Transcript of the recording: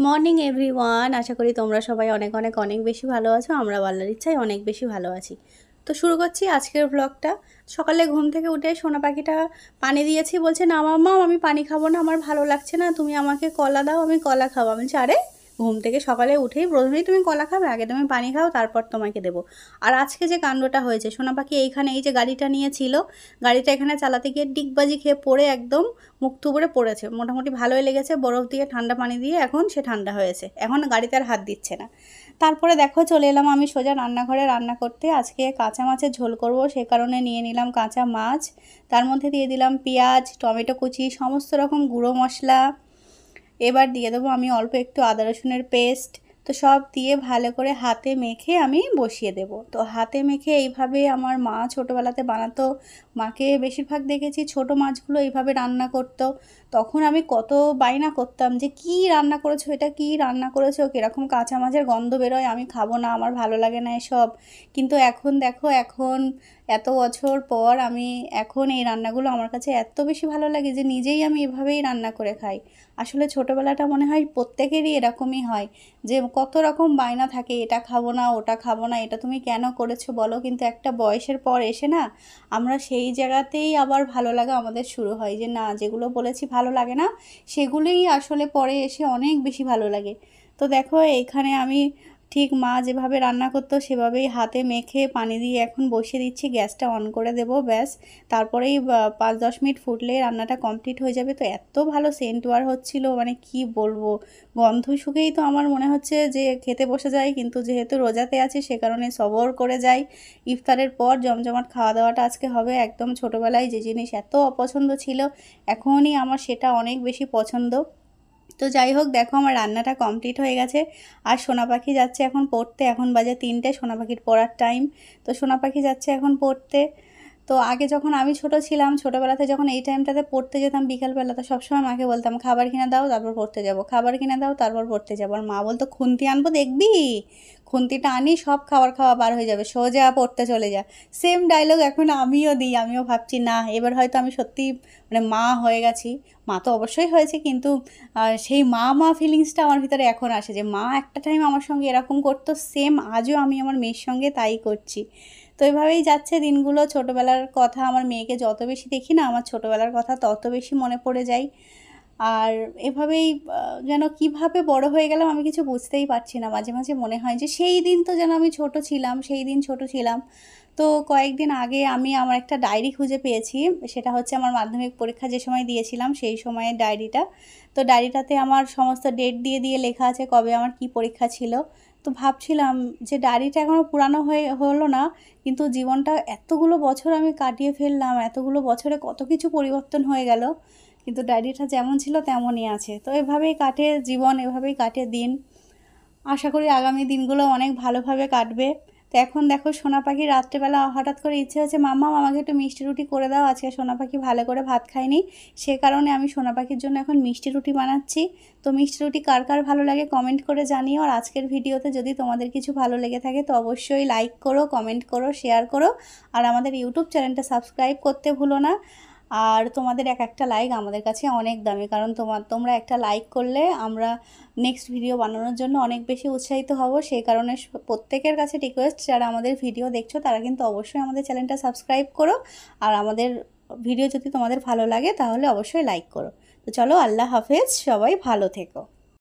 Morning everyone, আশা করি তোমরা সবাই অনেক অনেক অনেক বেশি ভালো আছো। আমরা আল্লাহর ইচ্ছায় অনেক বেশি ভালো আছি। তো শুরু করছি আজকের ব্লগটা। সকালে ঘুম থেকে উঠে সোনা পাখিটা পানি দিয়েছি, বলছে না মাম্মা আমি পানি খাবো না, আমার ভালো লাগছে না, তুমি আমাকে কলা দাও, আমি কলা খাবো। আমি বলছি আরে ঘুম থেকে সকালে উঠেই প্রথমেই তুমি কলা খাবে? আগে তুমি পানি খাও, তারপর তোমাকে দেবো। আর আজকে যে কাণ্ডটা হয়েছে, সোনা পাখি এইখানে এই যে গাড়িটা নিয়েছিল, গাড়িটা এখানে চালাতে গিয়ে ডিগবাজি খেয়ে পড়ে একদম মুখ থুবড়ে পড়েছে। মোটামুটি ভালোই লেগেছে, বরফ দিয়ে ঠান্ডা পানি দিয়ে এখন সে ঠান্ডা হয়েছে, এখন গাড়িতে আর হাত দিচ্ছে না। তারপরে দেখো চলে এলাম আমি সোজা রান্নাঘরে রান্না করতে। আজকে কাঁচা মাছের ঝোল করব, সে কারণে নিয়ে নিলাম কাঁচা মাছ, তার মধ্যে দিয়ে দিলাম পেঁয়াজ, টমেটো কুচি, সমস্ত রকম গুঁড়ো মশলা। এবার দিয়ে দেবো আমি অল্প একটু আদা রসুনের পেস্ট। তো সব দিয়ে ভালো করে হাতে মেখে আমি বসিয়ে দেব। তো হাতে মেখে এইভাবে আমার মা ছোটোবেলাতে বানাতো। মাকে বেশিরভাগ দেখেছি ছোটো মাছগুলো এইভাবে রান্না করতো। তখন আমি কত বায়না করতাম যে কী রান্না করেছো, এটা কী রান্না করেছো, কীরকম কাঁচা মাছের গন্ধ বেরোয়, আমি খাবো না, আমার ভালো লাগে না এসব। কিন্তু এখন দেখো, এখন এত বছর পর আমি এখন এই রান্নাগুলো আমার কাছে এত বেশি ভালো লাগে যে নিজেই আমি এভাবেই রান্না করে খাই। আসলে ছোটোবেলাটা মনে হয় প্রত্যেকেরই এরকমই হয়, যে কত রকম বায়না থাকে, এটা খাবো না, ওটা খাবো না, এটা তুমি কেন করেছো বলো। কিন্তু একটা বয়সের পর এসে না আমরা সেই জায়গাতেই আবার ভালো লাগা আমাদের শুরু হয়, যে না যেগুলো বলেছি ভালো লাগে না সেগুলোই আসলে পরে এসে অনেক বেশি ভালো লাগে। তো দেখো এইখানে আমি ঠিক মা যেভাবে রান্না করতো সেভাবেই হাতে মেখে পানি দিয়ে এখন বসিয়ে দিচ্ছি, গ্যাসটা অন করে দেবো, ব্যাস। তারপরেই 5-10 মিনিট ফুটলে রান্নাটা কমপ্লিট হয়ে যাবে। তো এত ভালো সেন্ট বার হচ্ছিলো, মানে কি বলবো, গন্ধ শুকেই তো আমার মনে হচ্ছে যে খেতে বসে যায়। কিন্তু যেহেতু রোজাতে আছি সে কারণে সবর করে যাই। ইফতারের পর জমজমাট খাওয়া দাওয়াটা আজকে হবে। একদম ছোটোবেলায় যে জিনিস এত অপছন্দ ছিল, এখনই আমার সেটা অনেক বেশি পছন্দ। তো যাই হোক, দেখো আমার রান্নাটা কমপ্লিট হয়ে গেছে। আর সোনা পাখি যাচ্ছে এখন পড়তে, এখন বাজে 3টে, সোনা পাখির পড়ার টাইম। তো সোনা পাখি যাচ্ছে এখন পড়তে। তো আগে যখন আমি ছোট ছিলাম, ছোটোবেলাতে যখন এই টাইমটাতে পড়তে যেতাম বিকেলবেলা, তো সবসময় মাকে বলতাম খাবার কিনে দাও তারপর পড়তে যাব, খাবার কিনে দাও তারপর পড়তে যাবো। আর মা বলতো খুন্তি আনবো দেখবি, খুন্তিটা আনি সব খাবার খাওয়া বার হয়ে যাবে, সোজা পড়তে চলে যা। সেম ডায়লগ এখন আমিও দিই। আমিও ভাবছি না এবার হয়তো আমি সত্যি মানে মা হয়ে গেছি। মা তো অবশ্যই হয়েছে, কিন্তু সেই মা ফিলিংসটা আমার ভিতরে এখন আসে, যে মা একটা টাইম আমার সঙ্গে এরকম করতো, সেম আজও আমি আমার মেয়ের সঙ্গে তাই করছি। তো এভাবেই যাচ্ছে দিনগুলো। ছোটোবেলার কথা, আমার মেয়েকে যত বেশি দেখি না আমার ছোটোবেলার কথা তত বেশি মনে পড়ে যায়। আর এভাবেই যেন কিভাবে বড় হয়ে গেলাম আমি কিছু বুঝতেই পারছি না। মাঝে মাঝে মনে হয় যে সেই দিন তো যেন আমি ছোট ছিলাম, সেই দিন ছোট ছিলাম। তো কয়েকদিন আগে আমি আমার একটা ডায়েরি খুঁজে পেয়েছি, সেটা হচ্ছে আমার মাধ্যমিক পরীক্ষা যে সময় দিয়েছিলাম সেই সময়ের ডায়েরিটা। তো ডায়েরিটাতে আমার সমস্ত ডেট দিয়ে দিয়ে লেখা আছে কবে আমার কি পরীক্ষা ছিল। তো ভাবছিলাম যে ডায়েরিটা এখনও পুরানো হলো না, কিন্তু জীবনটা এতগুলো বছর আমি কাটিয়ে ফেললাম, এতগুলো বছরে কত কিছু পরিবর্তন হয়ে গেল, কিন্তু ডায়েরিটা যেমন ছিল তেমনই আছে। তো এভাবেই কাটে জীবন, এভাবেই কাটে দিন। আশা করি আগামী দিনগুলো অনেক ভালোভাবে কাটবে। তো এখন দেখো সোনা পাখি রাত্রেবেলা হঠাৎ করে ইচ্ছে হচ্ছে মাম্মা আমাকে একটু মিষ্টি রুটি করে দাও, আজকে সোনা পাখি ভালো করে ভাত খায়নি, সে কারণে আমি সোনা পাখির জন্য এখন মিষ্টি রুটি বানাচ্ছি। তো মিষ্টি রুটি কার কার ভালো লাগে কমেন্ট করে জানিও। আর আজকের ভিডিওতে যদি তোমাদের কিছু ভালো লেগে থাকে তো অবশ্যই লাইক করো, কমেন্ট করো, শেয়ার করো। আর আমাদের ইউটিউব চ্যানেলটা সাবস্ক্রাইব করতে ভুলো না। আর তোমাদের এক একটা লাইক আমাদের কাছে অনেক দামি, কারণ তোমরা একটা লাইক করলে আমরা নেক্সট ভিডিও বানানোর জন্য অনেক বেশি উৎসাহিত হব। সেই কারণে প্রত্যেকের কাছে রিকোয়েস্ট, যারা আমাদের ভিডিও দেখছো তারা কিন্তু অবশ্যই আমাদের চ্যানেলটা সাবস্ক্রাইব করো। আর আমাদের ভিডিও যদি তোমাদের ভালো লাগে তাহলে অবশ্যই লাইক করো। তো চলো, আল্লাহ হাফেজ, সবাই ভালো থেকো।